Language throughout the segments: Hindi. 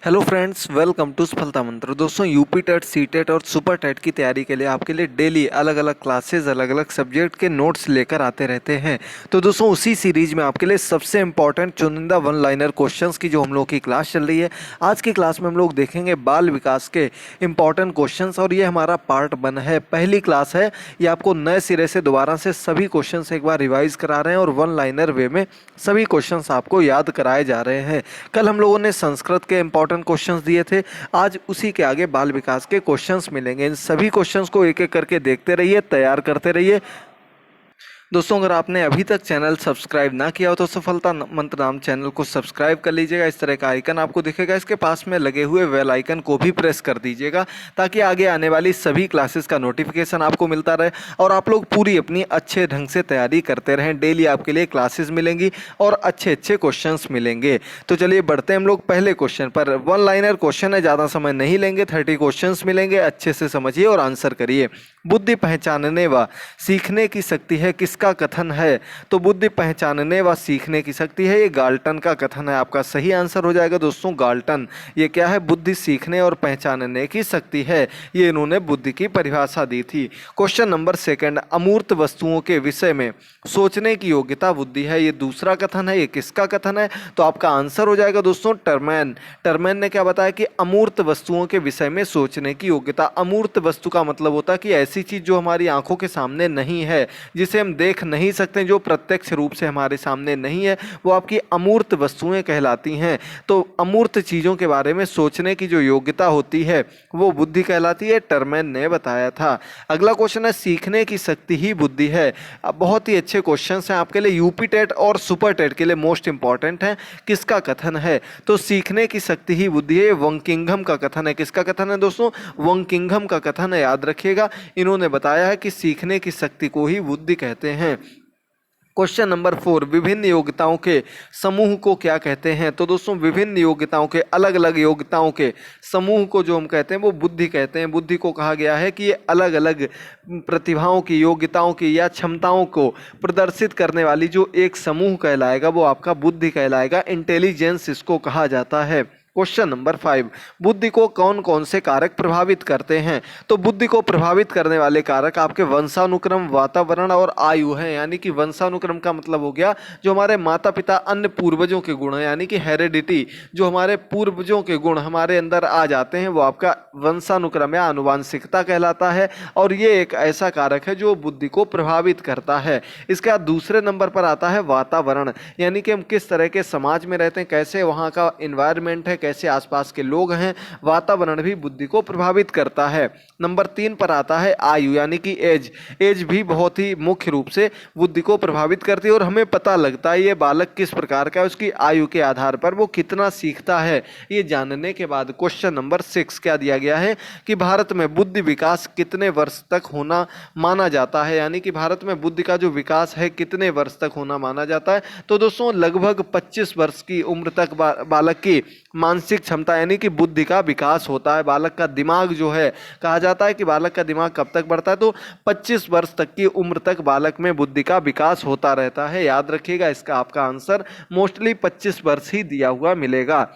हेलो फ्रेंड्स, वेलकम टू सफलता मंत्र। दोस्तों, यूपी टेट, सी टेट और सुपर टेट की तैयारी के लिए आपके लिए डेली अलग अलग क्लासेस, अलग अलग सब्जेक्ट के नोट्स लेकर आते रहते हैं। तो दोस्तों, उसी सीरीज में आपके लिए सबसे इंपॉर्टेंट चुनिंदा वन लाइनर क्वेश्चंस की जो हम लोग की क्लास चल रही है, आज की क्लास में हम लोग देखेंगे बाल विकास के इंपॉर्टेंट क्वेश्चंस। और ये हमारा पार्ट 1 है, पहली क्लास है। ये आपको नए सिरे से दोबारा से सभी क्वेश्चंस एक बार रिवाइज करा रहे हैं और वन लाइनर वे में सभी क्वेश्चंस आपको याद कराए जा रहे हैं। कल हम लोगों ने संस्कृत के इंपॉर्टेंट क्वेश्चंस दिए थे, आज उसी के आगे बाल विकास के क्वेश्चंस मिलेंगे। इन सभी क्वेश्चंस को एक एक करके देखते रहिए, तैयार करते रहिए। दोस्तों, अगर आपने अभी तक चैनल सब्सक्राइब ना किया हो तो सफलता मंत्र नाम चैनल को सब्सक्राइब कर लीजिएगा। इस तरह का आइकन आपको दिखेगा, इसके पास में लगे हुए बेल आइकन को भी प्रेस कर दीजिएगा ताकि आगे आने वाली सभी क्लासेस का नोटिफिकेशन आपको मिलता रहे और आप लोग पूरी अपनी अच्छे ढंग से तैयारी करते रहें। डेली आपके लिए क्लासेस मिलेंगी और अच्छे अच्छे क्वेश्चन मिलेंगे। तो चलिए बढ़ते हैं हम लोग पहले क्वेश्चन पर। वन लाइनर क्वेश्चन है, ज़्यादा समय नहीं लेंगे, 30 क्वेश्चन मिलेंगे। अच्छे से समझिए और आंसर करिए। बुद्धि पहचानने व सीखने की शक्ति है, किसका कथन है? तो बुद्धि पहचानने व सीखने की शक्ति है, ये गाल्टन का कथन है। आपका सही आंसर हो जाएगा दोस्तों गाल्टन। ये क्या है? बुद्धि सीखने और पहचानने की शक्ति है। ये इन्होंने बुद्धि की परिभाषा दी थी। क्वेश्चन नंबर 2, अमूर्त वस्तुओं के विषय में सोचने की योग्यता बुद्धि है, ये दूसरा कथन है। ये किसका कथन है? तो आपका आंसर हो जाएगा दोस्तों टर्मैन। टर्मैन ने क्या बताया कि अमूर्त वस्तुओं के विषय में सोचने की योग्यता। अमूर्त वस्तु का मतलब होता है कि ऐसी चीज जो हमारी आंखों के सामने नहीं है, जिसे हम देख नहीं सकते, जो प्रत्यक्ष रूप से हमारे सामने नहीं है, वो आपकी अमूर्त वस्तुएं कहलाती हैं। तो अमूर्त चीजों के बारे में सोचने की जो योग्यता होती है वो बुद्धि कहलाती है, टर्मैन ने बताया था। अगला क्वेश्चन है, सीखने की शक्ति ही बुद्धि है। अब बहुत ही अच्छे क्वेश्चंस हैं आपके लिए, यूपी टेट और सुपर टेट के लिए मोस्ट इंपॉर्टेंट है। किसका कथन है? तो सीखने की शक्ति ही बुद्धि है, वंकिंघम का कथन है। किसका कथन है दोस्तों? वंकिंघम का कथन है, याद रखिएगा। इन्होंने बताया है कि सीखने की शक्ति को ही बुद्धि कहते हैं। क्वेश्चन नंबर 4, विभिन्न योग्यताओं के समूह को क्या कहते हैं? तो दोस्तों, विभिन्न योग्यताओं के, अलग अलग योग्यताओं के समूह को जो हम कहते हैं वो बुद्धि कहते हैं। बुद्धि को कहा गया है कि ये अलग अलग प्रतिभाओं की, योग्यताओं की या क्षमताओं को प्रदर्शित करने वाली जो एक समूह कहलाएगा वो आपका बुद्धि कहलाएगा। इंटेलिजेंस इसको कहा जाता है। क्वेश्चन नंबर 5, बुद्धि को कौन कौन से कारक प्रभावित करते हैं? तो बुद्धि को प्रभावित करने वाले कारक आपके वंशानुक्रम, वातावरण और आयु हैं। यानी कि वंशानुक्रम का मतलब हो गया जो हमारे माता पिता, अन्य पूर्वजों के गुण हैं, यानी कि हेरेडिटी, जो हमारे पूर्वजों के गुण हमारे अंदर आ जाते हैं वो आपका वंशानुक्रम या आनुवांशिकता कहलाता है। और ये एक ऐसा कारक है जो बुद्धि को प्रभावित करता है। इसके बाद दूसरे नंबर पर आता है वातावरण, यानी कि हम किस तरह के समाज में रहते हैं, कैसे वहाँ का इन्वायरमेंट है, कैसे आसपास के लोग हैं। वातावरण भी बुद्धि को प्रभावित करता है। नंबर 3 पर आता है आयु, यानी कि एज। एज भी बहुत ही मुख्य रूप से बुद्धि को प्रभावित करती है और हमें पता लगता है ये बालक किस प्रकार का है, उसकी आयु के आधार पर वो कितना सीखता है। ये जानने के बाद क्वेश्चन नंबर 6 क्या दिया गया है कि भारत में बुद्धि विकास कितने वर्ष तक होना माना जाता है? यानी कि भारत में बुद्धि का जो विकास है कितने वर्ष तक होना माना जाता है? तो दोस्तों, लगभग 25 वर्ष की उम्र तक बालक की मानसिक क्षमता यानी कि बुद्धि का विकास होता है। बालक का दिमाग जो है, कहा जाता है कि बालक का दिमाग कब तक बढ़ता है? तो 25 वर्ष तक की उम्र तक बालक में बुद्धि का विकास होता रहता है। याद रखिएगा, इसका आपका आंसर मोस्टली 25 वर्ष ही दिया हुआ मिलेगा।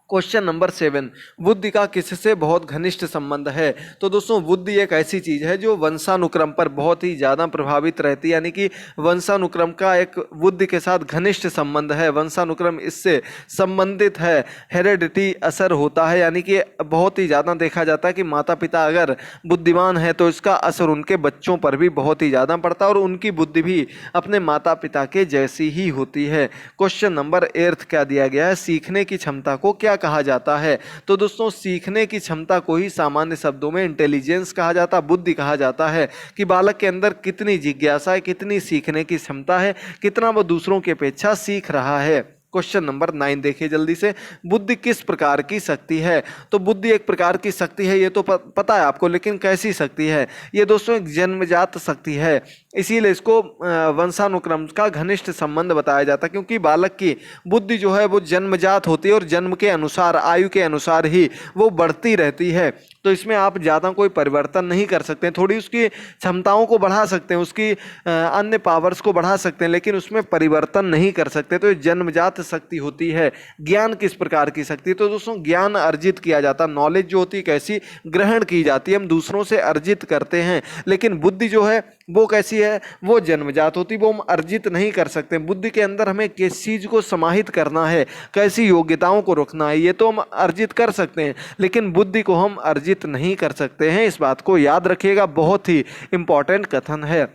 क्वेश्चन नंबर 7, बुद्धि का किससे बहुत घनिष्ठ संबंध है? तो दोस्तों, बुद्धि एक ऐसी चीज है जो वंशानुक्रम पर बहुत ही ज्यादा प्रभावित रहती है, यानी कि वंशानुक्रम का एक बुद्धि के साथ घनिष्ठ संबंध है। वंशानुक्रम इससे संबंधित है, हेरेडिटी असर होता है, यानी कि बहुत ही ज्यादा देखा जाता है कि माता पिता अगर बुद्धिमान है तो इसका असर उनके बच्चों पर भी बहुत ही ज्यादा पड़ता है और उनकी बुद्धि भी अपने माता पिता के जैसी ही होती है। क्वेश्चन नंबर 8 क्या दिया गया है? सीखने की क्षमता को क्या कहा जाता है? तो दोस्तों, सीखने की क्षमता को ही सामान्य शब्दों में इंटेलिजेंस कहा जाता है, बुद्धि कहा जाता है। कि बालक के अंदर कितनी जिज्ञासा है, कितनी सीखने की क्षमता है, कितना वो दूसरों की अपेक्षा सीख रहा है। क्वेश्चन नंबर 9 देखिए जल्दी से, बुद्धि किस प्रकार की शक्ति है? तो बुद्धि एक प्रकार की शक्ति है, ये तो पता है आपको, लेकिन कैसी शक्ति है? ये दोस्तों एक जन्मजात शक्ति है। इसीलिए इसको वंशानुक्रम का घनिष्ठ संबंध बताया जाता है, क्योंकि बालक की बुद्धि जो है वो जन्मजात होती है और जन्म के अनुसार, आयु के अनुसार ही वो बढ़ती रहती है। तो इसमें आप ज़्यादा कोई परिवर्तन नहीं कर सकते हैं। थोड़ी उसकी क्षमताओं को बढ़ा सकते हैं, उसकी अन्य पावर्स को बढ़ा सकते हैं, लेकिन उसमें परिवर्तन नहीं कर सकते। तो ये जन्मजात शक्ति होती है। ज्ञान किस प्रकार की शक्ति? तो दोस्तों ज्ञान अर्जित किया जाता है। नॉलेज जो होती है कैसी ग्रहण की जाती है, हम दूसरों से अर्जित करते हैं। लेकिन बुद्धि जो है वो कैसी है? वो जन्मजात होती, वो हम अर्जित नहीं कर सकते। बुद्धि के अंदर हमें किस चीज़ को समाहित करना है, कैसी योग्यताओं को रखना है, ये तो हम अर्जित कर सकते हैं, लेकिन बुद्धि को हम अर्जित नहीं कर सकते हैं। इस बात को याद रखिएगा, बहुत ही इंपॉर्टेंट कथन है।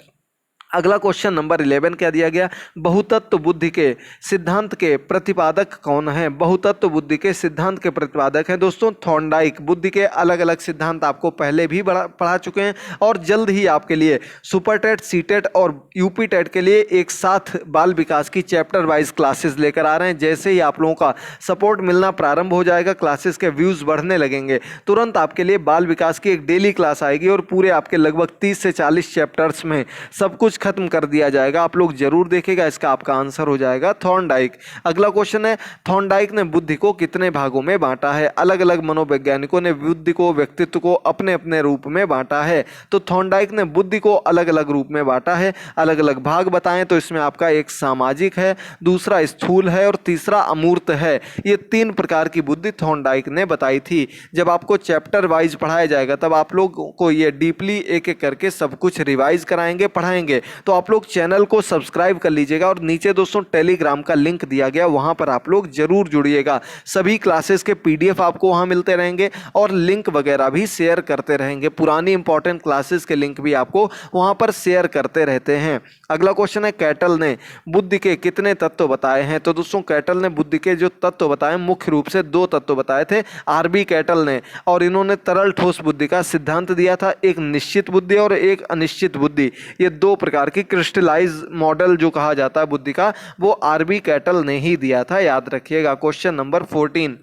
अगला क्वेश्चन नंबर 11 क्या दिया गया? बहुतत्व बुद्धि के सिद्धांत के प्रतिपादक कौन है? बहुतत्व बुद्धि के सिद्धांत के प्रतिपादक हैं दोस्तों थॉर्नडाइक। बुद्धि के अलग अलग सिद्धांत आपको पहले भी पढ़ा चुके हैं और जल्द ही आपके लिए सुपर टेट, सी टेट और यूपी टेट के लिए एक साथ बाल विकास की चैप्टर वाइज क्लासेस लेकर आ रहे हैं। जैसे ही आप लोगों का सपोर्ट मिलना प्रारंभ हो जाएगा, क्लासेस के व्यूज़ बढ़ने लगेंगे, तुरंत आपके लिए बाल विकास की एक डेली क्लास आएगी और पूरे आपके लगभग 30 से 40 चैप्टर्स में सब कुछ खत्म कर दिया जाएगा। आप लोग जरूर देखेगा, इसका आपका आंसर हो जाएगा थॉर्नडाइक। अगला क्वेश्चन है, थॉर्नडाइक ने बुद्धि को कितने भागों में बांटा है? अलग अलग मनोवैज्ञानिकों ने बुद्धि को, व्यक्तित्व को अपने अपने रूप में बांटा है। तो थॉर्नडाइक ने बुद्धि को अलग अलग रूप में बांटा है। अलग अलग भाग बताएं तो इसमें आपका एक सामाजिक है, दूसरा स्थूल है और तीसरा अमूर्त है। ये 3 प्रकार की बुद्धि थॉर्नडाइक ने बताई थी। जब आपको चैप्टर वाइज पढ़ाया जाएगा तब आप लोग को ये डीपली एक एक करके सब कुछ रिवाइज कराएंगे, पढ़ाएंगे। तो आप लोग चैनल को सब्सक्राइब कर लीजिएगा और नीचे दोस्तों टेलीग्राम का लिंक दिया गया, वहां पर आप लोग जरूर जुड़िएगा। सभी क्लासेस के पीडीएफ आपको वहां मिलते रहेंगे और लिंक वगैरह भी शेयर करते रहेंगे। पुरानी इंपॉर्टेंट क्लासेस के लिंक भी आपको वहां पर शेयर करते रहते हैं। अगला क्वेश्चन है, कैटल ने बुद्धि के कितने तत्व बताए हैं? तो दोस्तों कैटल ने बुद्धि के जो तत्व बताए मुख्य रूप से 2 तत्व बताए थे आरबी कैटल ने, और इन्होंने तरल ठोस बुद्धि का सिद्धांत दिया था। एक निश्चित बुद्धि और एक अनिश्चित बुद्धि, ये 2 प्रकार की क्रिस्टलाइज मॉडल जो कहा जाता है बुद्धि का, वो आरबी कैटल ने ही दिया था। याद रखिएगा। क्वेश्चन नंबर 14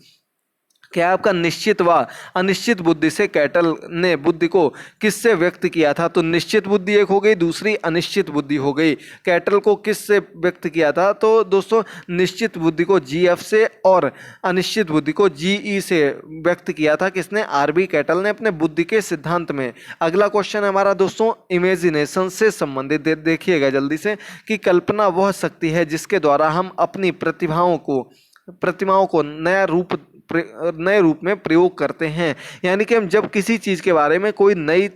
क्या आपका निश्चित व अनिश्चित बुद्धि से कैटल ने बुद्धि को किससे व्यक्त किया था? तो निश्चित बुद्धि एक हो गई, दूसरी अनिश्चित बुद्धि हो गई। कैटल को किससे व्यक्त किया था? तो दोस्तों निश्चित बुद्धि को जीएफ से और अनिश्चित बुद्धि को जीई से व्यक्त किया था। किसने? आरबी कैटल ने अपने बुद्धि के सिद्धांत में। अगला क्वेश्चन है हमारा दोस्तों इमेजिनेशन से संबंधित। देखिएगा जल्दी से कि कल्पना वह शक्ति है जिसके द्वारा हम अपनी प्रतिमाओं को नए रूप में प्रयोग करते हैं। यानी कि हम जब किसी चीज़ के बारे में कोई नई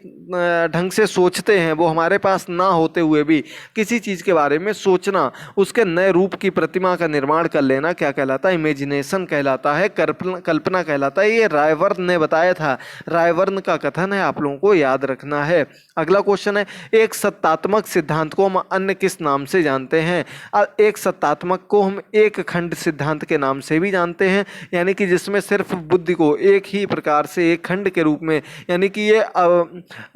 ढंग से सोचते हैं, वो हमारे पास ना होते हुए भी किसी चीज़ के बारे में सोचना, उसके नए रूप की प्रतिमा का निर्माण कर लेना, क्या कहलाता है? इमेजिनेशन कहलाता है, कल्पना कहलाता है। ये रायवर्न ने बताया था। रायवर्न का कथन है, आप लोगों को याद रखना है। अगला क्वेश्चन है, एक सत्तात्मक सिद्धांत को हम अन्य किस नाम से जानते हैं? एक सत्तात्मक को हम एक खंड सिद्धांत के नाम से भी जानते हैं, यानी कि जिसमें सिर्फ बुद्धि को एक ही प्रकार से एक खंड के रूप में, यानी कि ये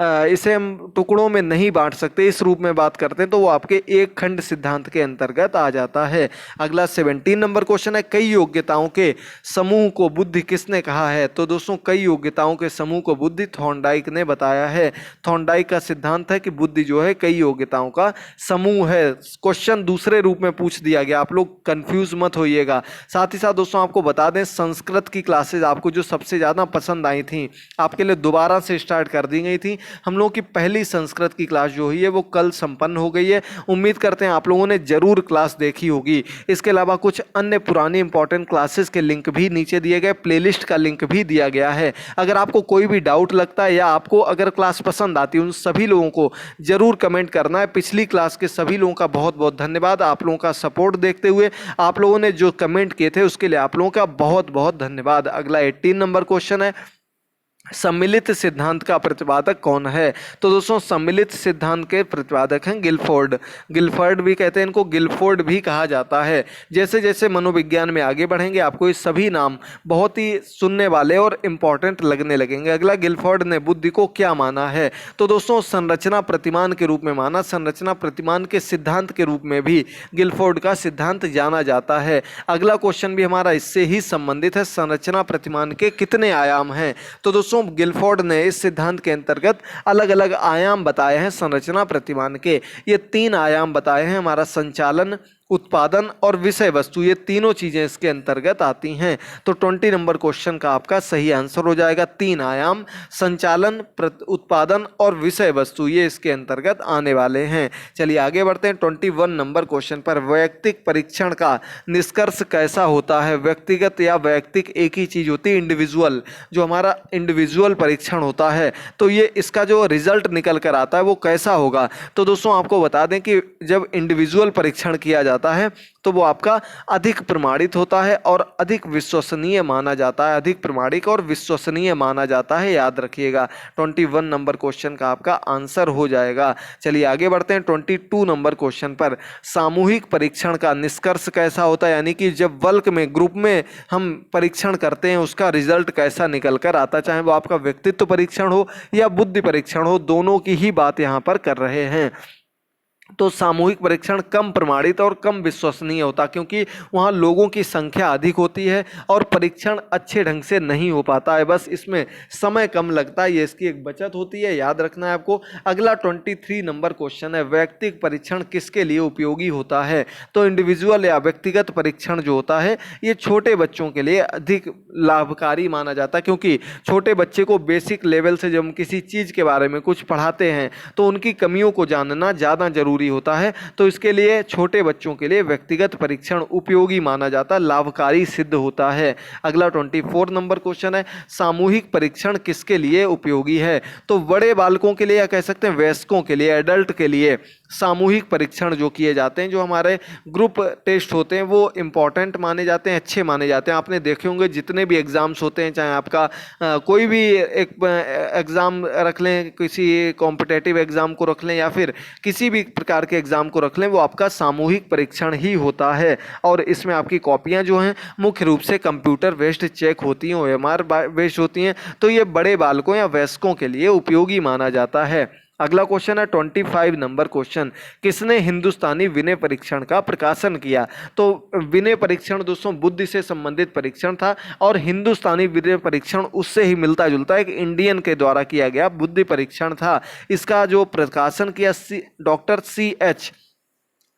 इसे हम टुकड़ों में नहीं बांट सकते, इस रूप में बात करते हैं तो वो आपके एक खंड सिद्धांत के अंतर्गत आ जाता है। अगला 17 नंबर क्वेश्चन है, कई योग्यताओं के समूह को बुद्धि किसने कहा है? तो दोस्तों कई योग्यताओं के समूह को बुद्धि थॉर्नडाइक ने बताया है। थॉर्नडाइक का सिद्धांत है कि बुद्धि जो है कई योग्यताओं का समूह है। क्वेश्चन दूसरे रूप में पूछ दिया गया, आप लोग कंफ्यूज मत होइएगा। साथ ही साथ दोस्तों आपको बता दें, संस्कृत की क्लासेज आपको जो सबसे ज़्यादा पसंद आई थी, आपके लिए दोबारा से स्टार्ट कर दी गई थी। हम लोगों की पहली संस्कृत की क्लास जो हुई है वो कल संपन्न हो गई है। उम्मीद करते हैं आप लोगों ने जरूर क्लास देखी होगी। इसके अलावा कुछ अन्य पुरानी इंपॉर्टेंट क्लासेस के लिंक भी नीचे दिए गए, प्लेलिस्ट का लिंक भी दिया गया है। अगर आपको कोई भी डाउट लगता है या आपको अगर क्लास पसंद आती है, उन सभी लोगों को जरूर कमेंट करना है। पिछली क्लास के सभी लोगों का बहुत बहुत धन्यवाद। आप लोगों का सपोर्ट देखते हुए आप लोगों ने जो कमेंट किए थे उसके लिए आप लोगों का बहुत बहुत धन्यवाद। अगला 18 नंबर क्वेश्चन है, सम्मिलित सिद्धांत का प्रतिपादक कौन है? तो दोस्तों सम्मिलित सिद्धांत के प्रतिपादक हैं गिलफोर्ड। गिलफोर्ड भी कहते हैं इनको, गिलफोर्ड भी कहा जाता है। जैसे जैसे मनोविज्ञान में आगे बढ़ेंगे आपको ये सभी नाम बहुत ही सुनने वाले और इम्पॉर्टेंट लगने लगेंगे। अगला, गिलफोर्ड ने बुद्धि को क्या माना है? तो दोस्तों संरचना प्रतिमान के रूप में माना। संरचना प्रतिमान के सिद्धांत के रूप में भी गिलफोर्ड का सिद्धांत जाना जाता है। अगला क्वेश्चन भी हमारा इससे ही संबंधित है, संरचना प्रतिमान के कितने आयाम हैं? तो दोस्तों दोस्तों गिलफोर्ड ने इस सिद्धांत के अंतर्गत अलग अलग आयाम बताए हैं संरचना प्रतिमान के। ये 3 आयाम बताए हैं, हमारा संचालन, उत्पादन और विषय वस्तु, ये तीनों चीजें इसके अंतर्गत आती हैं। तो 20 नंबर क्वेश्चन का आपका सही आंसर हो जाएगा 3 आयाम, संचालन, उत्पादन और विषय वस्तु, ये इसके अंतर्गत आने वाले हैं। चलिए आगे बढ़ते हैं 21 नंबर क्वेश्चन पर। वैयक्तिक परीक्षण का निष्कर्ष कैसा होता है? व्यक्तिगत या वैयक्तिक एक ही चीज होती है, इंडिविजुअल। जो हमारा इंडिविजुअल परीक्षण होता है तो ये इसका जो रिजल्ट निकल कर आता है वो कैसा होगा? तो दोस्तों आपको बता दें कि जब इंडिविजुअल परीक्षण किया जाता है तो वो आपका अधिक प्रमाणित होता है और अधिक विश्वसनीय माना जाता है, अधिक प्रमाणिक और विश्वसनीय माना जाता है, याद रखिएगा। 21 नंबर क्वेश्चन का आपका आंसर हो जाएगा। चलिए आगे बढ़ते हैं 22 नंबर क्वेश्चन पर। सामूहिक परीक्षण का निष्कर्ष कैसा होता है? यानी कि जब बल्क में, ग्रुप में हम परीक्षण करते हैं उसका रिजल्ट कैसा निकल कर आता, चाहे वो आपका व्यक्तित्व परीक्षण हो या बुद्धि परीक्षण हो, दोनों की ही बात यहाँ पर कर रहे हैं। तो सामूहिक परीक्षण कम प्रमाणित और कम विश्वसनीय होता, क्योंकि वहाँ लोगों की संख्या अधिक होती है और परीक्षण अच्छे ढंग से नहीं हो पाता है, बस इसमें समय कम लगता है, ये इसकी एक बचत होती है, याद रखना है आपको। अगला 23 नंबर क्वेश्चन है, वैयक्तिक परीक्षण किसके लिए उपयोगी होता है? तो इंडिविजुअल या व्यक्तिगत परीक्षण जो होता है ये छोटे बच्चों के लिए अधिक लाभकारी माना जाता है, क्योंकि छोटे बच्चे को बेसिक लेवल से जब हम किसी चीज़ के बारे में कुछ पढ़ाते हैं तो उनकी कमियों को जानना ज़्यादा जरूरी होता है। तो इसके लिए छोटे बच्चों के लिए व्यक्तिगत परीक्षण उपयोगी माना जाता है, लाभकारी सिद्ध होता है। अगला 24 नंबर क्वेश्चन है, सामूहिक परीक्षण किसके लिए उपयोगी है? तो बड़े बालकों के लिए या कह सकते हैं वयस्कों के लिए, एडल्ट के लिए सामूहिक परीक्षण जो किए जाते हैं, जो हमारे ग्रुप टेस्ट होते हैं वो इम्पॉर्टेंट माने जाते हैं, अच्छे माने जाते हैं। आपने देखे होंगे जितने भी एग्ज़ाम्स होते हैं, चाहे आपका कोई भी एक एग्ज़ाम रख लें, किसी कॉम्पिटेटिव एग्ज़ाम को रख लें या फिर किसी भी प्रकार के एग्ज़ाम को रख लें, वो आपका सामूहिक परीक्षण ही होता है। और इसमें आपकी कॉपियाँ जो हैं मुख्य रूप से कंप्यूटर बेस्ड चेक होती हैं, OMR बेस्ड होती हैं। तो ये बड़े बालकों या वयस्कों के लिए उपयोगी माना जाता है। अगला क्वेश्चन है 25 नंबर क्वेश्चन, किसने हिंदुस्तानी विनय परीक्षण का प्रकाशन किया? तो विनय परीक्षण दोस्तों बुद्धि से संबंधित परीक्षण था और हिंदुस्तानी विनय परीक्षण उससे ही मिलता जुलता एक इंडियन के द्वारा किया गया बुद्धि परीक्षण था। इसका जो प्रकाशन किया डॉक्टर CH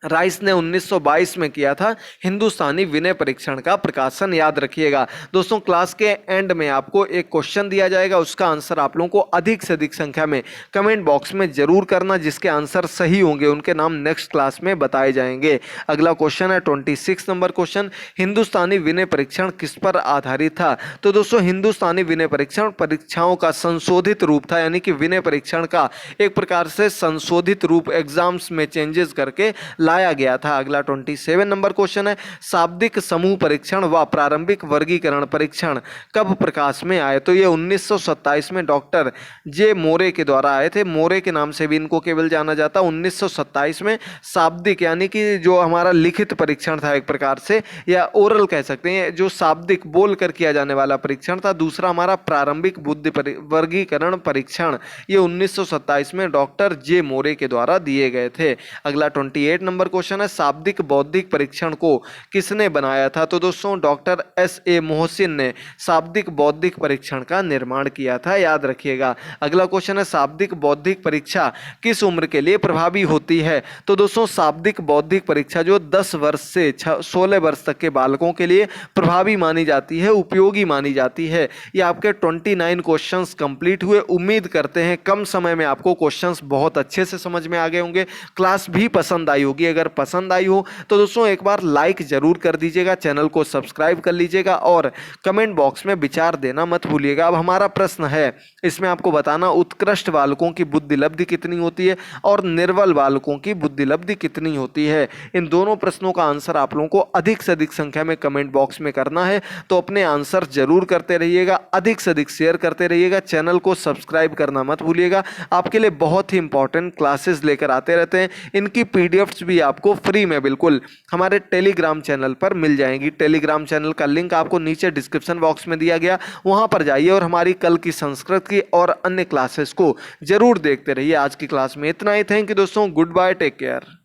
राइस ने 1922 में किया था, हिंदुस्तानी विनय परीक्षण का प्रकाशन, याद रखिएगा। दोस्तों क्लास के एंड में आपको एक क्वेश्चन दिया जाएगा, उसका आंसर आप लोगों को अधिक से अधिक संख्या में कमेंट बॉक्स में जरूर करना, जिसके आंसर सही होंगे उनके नाम नेक्स्ट क्लास में बताए जाएंगे। अगला क्वेश्चन है 26 नंबर क्वेश्चन, हिंदुस्तानी विनय परीक्षण किस पर आधारित था? तो दोस्तों हिंदुस्तानी विनय परीक्षण परीक्षाओं का संशोधित रूप था, यानी कि विनय परीक्षण का एक प्रकार से संशोधित रूप एग्जाम्स में चेंजेस करके लाया गया था। अगला 27 नंबर क्वेश्चन है, शाब्दिक समूह परीक्षण व प्रारंभिक वर्गीकरण परीक्षण कब प्रकाश में आए? तो ये 1927 में डॉक्टर जे मोरे के द्वारा आए थे, मोरे के नाम से भी इनको केवल जाना जाता। 1927 में शाब्दिक यानी कि जो हमारा लिखित परीक्षण था एक प्रकार से, या ओरल कह सकते हैं, जो शाब्दिक बोल कर किया जाने वाला परीक्षण था। दूसरा हमारा प्रारंभिक बुद्धि वर्गीकरण परीक्षण, ये 1927 में डॉक्टर जे मोरे के द्वारा दिए गए थे। अगला 28 नंबर क्वेश्चन है, शाब्दिक बौद्धिक परीक्षण को किसने बनाया था? तो दोस्तों डॉक्टर S.A. मोहसिन ने शाब्दिक बौद्धिक परीक्षण का निर्माण किया था, याद रखिएगा। अगला क्वेश्चन है, शाब्दिक बौद्धिक परीक्षा किस उम्र के लिए प्रभावी होती है? तो दोस्तों शाब्दिक बौद्धिक परीक्षा जो 10 वर्ष से 16 वर्ष तक के बालकों के लिए प्रभावी मानी जाती है, उपयोगी मानी जाती है। ये आपके 29 क्वेश्चंस कंप्लीट हुए। उम्मीद करते हैं कम समय में आपको क्वेश्चंस बहुत अच्छे से समझ में आ गए होंगे, क्लास भी पसंद आई होगी। अगर पसंद आई हो तो दोस्तों एक बार लाइक जरूर कर दीजिएगा, चैनल को सब्सक्राइब कर लीजिएगा और कमेंट बॉक्स में विचार देना मत भूलिएगा। अब हमारा प्रश्न है, इसमें आपको बताना उत्कृष्ट बालकों की बुद्धि लब्धि कितनी होती है और निर्बल बालकों की बुद्धि लब्धि कितनी होती है। इन दोनों प्रश्नों का आंसर आप लोगों को अधिक से अधिक संख्या में कमेंट बॉक्स में करना है, तो अपने आंसर जरूर करते रहिएगा, अधिक से अधिक शेयर करते रहिएगा, चैनल को सब्सक्राइब करना मत भूलिएगा। आपके लिए बहुत ही इंपॉर्टेंट क्लासेस लेकर आते रहते हैं, इनकी पीडीएफ्स भी आपको फ्री में बिल्कुल हमारे टेलीग्राम चैनल पर मिल जाएंगी। टेलीग्राम चैनल का लिंक आपको नीचे डिस्क्रिप्शन बॉक्स में दिया गया, वहां पर जाइए और हमारी कल की संस्कृत की और अन्य क्लासेस को जरूर देखते रहिए। आज की क्लास में इतना ही। थैंक यू दोस्तों, गुड बाय, टेक केयर।